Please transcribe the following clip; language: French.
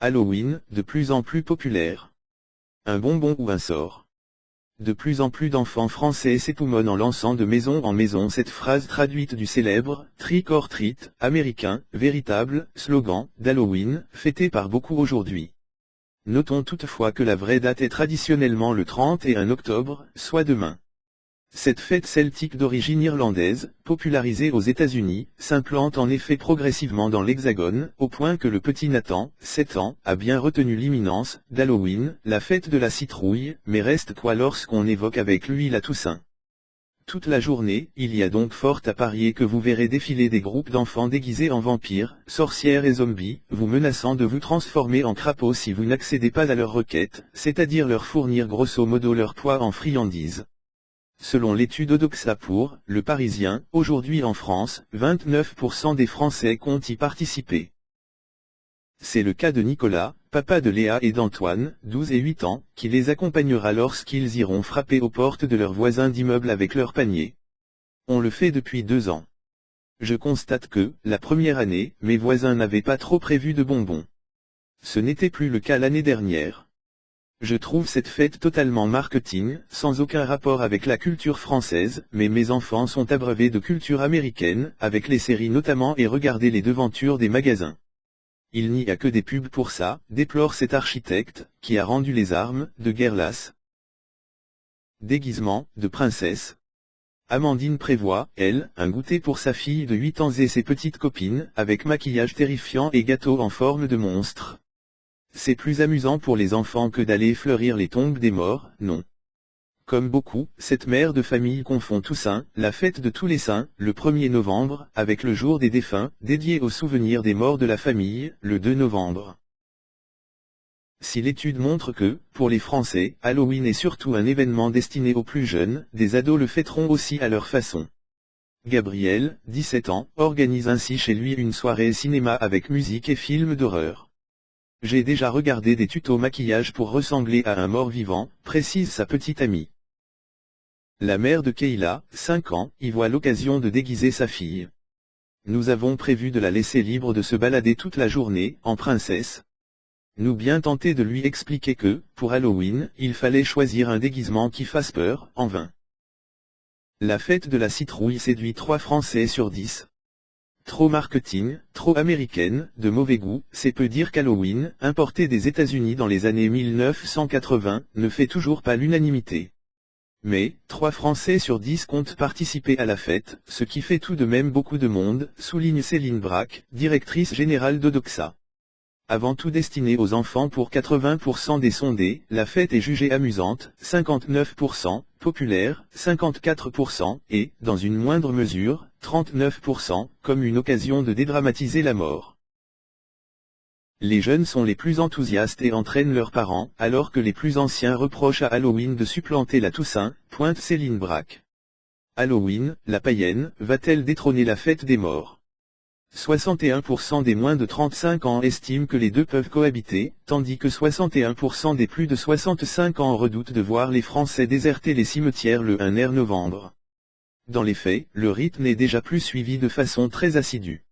Halloween, de plus en plus populaire. Un bonbon ou un sort. De plus en plus d'enfants français s'époumonnent en lançant de maison en maison cette phrase traduite du célèbre « Trick or treat » américain, véritable slogan d'Halloween, fêté par beaucoup aujourd'hui. Notons toutefois que la vraie date est traditionnellement le 31 octobre, soit demain. Cette fête celtique d'origine irlandaise, popularisée aux États-Unis, s'implante en effet progressivement dans l'Hexagone, au point que le petit Nathan, 7 ans, a bien retenu l'imminence d'Halloween, la fête de la citrouille, mais reste quoi lorsqu'on évoque avec lui la Toussaint. Toute la journée, il y a donc fort à parier que vous verrez défiler des groupes d'enfants déguisés en vampires, sorcières et zombies, vous menaçant de vous transformer en crapaud si vous n'accédez pas à leurs requêtes, c'est-à-dire leur fournir grosso modo leur poids en friandises. Selon l'étude Odoxa pour Le Parisien, aujourd'hui en France, 29% des Français comptent y participer. C'est le cas de Nicolas, papa de Léa et d'Antoine, 12 et 8 ans, qui les accompagnera lorsqu'ils iront frapper aux portes de leurs voisins d'immeuble avec leurs paniers. On le fait depuis 2 ans. Je constate que, la première année, mes voisins n'avaient pas trop prévu de bonbons. Ce n'était plus le cas l'année dernière. Je trouve cette fête totalement marketing, sans aucun rapport avec la culture française, mais mes enfants sont abreuvés de culture américaine, avec les séries notamment et regardez les devantures des magasins. Il n'y a que des pubs pour ça, déplore cet architecte, qui a rendu les armes de guerre lasses. Déguisement de princesse. Amandine prévoit, elle, un goûter pour sa fille de 8 ans et ses petites copines, avec maquillage terrifiant et gâteau en forme de monstre. C'est plus amusant pour les enfants que d'aller fleurir les tombes des morts, non. Comme beaucoup, cette mère de famille confond Toussaint, la fête de tous les saints, le 1er novembre, avec le jour des défunts, dédié au souvenir des morts de la famille, le 2 novembre. Si l'étude montre que, pour les Français, Halloween est surtout un événement destiné aux plus jeunes, des ados le fêteront aussi à leur façon. Gabriel, 17 ans, organise ainsi chez lui une soirée cinéma avec musique et films d'horreur. J'ai déjà regardé des tutos maquillage pour ressembler à un mort-vivant, précise sa petite amie. La mère de Kayla, 5 ans, y voit l'occasion de déguiser sa fille. Nous avons prévu de la laisser libre de se balader toute la journée, en princesse. Nous bien tenté de lui expliquer que, pour Halloween, il fallait choisir un déguisement qui fasse peur, en vain. La fête de la citrouille séduit 3 Français sur 10. Trop marketing, trop américaine, de mauvais goût, c'est peu dire qu'Halloween, importé des États-Unis dans les années 1980, ne fait toujours pas l'unanimité. Mais, 3 Français sur 10 comptent participer à la fête, ce qui fait tout de même beaucoup de monde, souligne Céline Braque, directrice générale d'Odoxa. Avant tout destinée aux enfants pour 80% des sondés, la fête est jugée amusante, 59%, populaire, 54%, et, dans une moindre mesure, 39%, comme une occasion de dédramatiser la mort. Les jeunes sont les plus enthousiastes et entraînent leurs parents, alors que les plus anciens reprochent à Halloween de supplanter la Toussaint, pointe Céline Braque. Halloween, la païenne, va-t-elle détrôner la fête des morts ? 61% des moins de 35 ans estiment que les deux peuvent cohabiter, tandis que 61% des plus de 65 ans redoutent de voir les Français déserter les cimetières le 1 novembre. Dans les faits, le rite n'est déjà plus suivi de façon très assidue.